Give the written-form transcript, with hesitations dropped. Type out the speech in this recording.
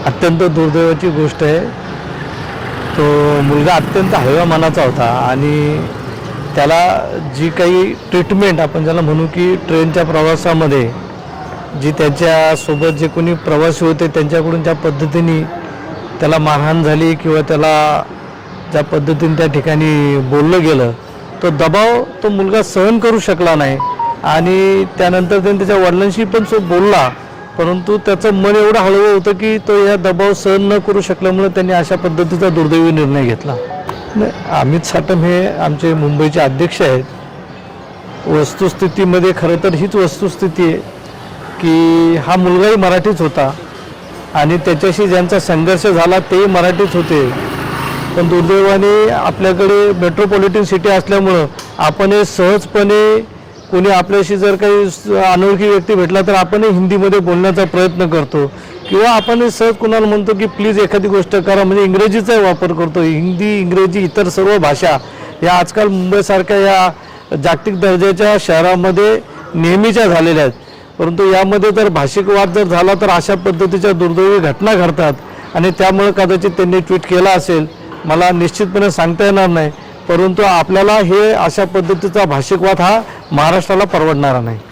अत्यंत दुर्दैवाची गोष्ट आहे। तो मुलगा अत्यंत हळव्या मनाचा होता आणि त्याला जी काही ट्रीटमेंट आपण ज्याला म्हणू की ट्रेनच्या प्रवासामध्ये जी त्याच्यासोबत जे कोणी प्रवासी होते त्यांच्याकडून ज्या पद्धतीने त्याला मारहाण झाली किंवा त्याला ज्या पद्धतीने त्या ठिकाणी बोललं गेलं, तो दबाव तो मुलगा सहन करू शकला नाही आणि त्यानंतर त्याने त्याच्या वडिलांशी पण बोलला, परंतु त्याचं मन एवढं हळवं होतं की तो या दबाव सहन न करू शकल्यामुळे त्यांनी अशा पद्धतीचा दुर्दैवी निर्णय घेतला। अमित साटम हे आमचे मुंबईचे अध्यक्ष आहेत। वस्तुस्थितीमध्ये खरं तर हीच वस्तुस्थिती आहे की हा मुलगाही मराठीच होता आणि त्याच्याशी ज्यांचा संघर्ष झाला तेही मराठीच होते, पण दुर्दैवाने आपल्याकडे मेट्रोपॉलिटन सिटी असल्यामुळं आपण हे सहजपणे कोणी आपल्याशी जर काही अनोळखी व्यक्ती भेटला तर आपण हिंदीमध्ये बोलण्याचा प्रयत्न करतो किंवा आपण सहज कोणाला म्हणतो की प्लीज एखादी गोष्ट करा, म्हणजे इंग्रजीचा वापर करतो। हिंदी, इंग्रजी, इतर सर्व भाषा या आजकाल मुंबईसारख्या या जागतिक दर्जाच्या शहरामध्ये नेहमीच्या झालेल्या आहेत, परंतु यामध्ये जर भाषिक वाद जर झाला तर अशा पद्धतीच्या दुर्दैवी घटना घडतात आणि त्यामुळे कदाचित त्यांनी ट्विट केला असेल, मला निश्चितपणे सांगता येणार नाही, परंतु आपल्याला हे अशा पद्धतीचा भाषिक वाद हा महाराष्ट्राला परवडणारा नाही।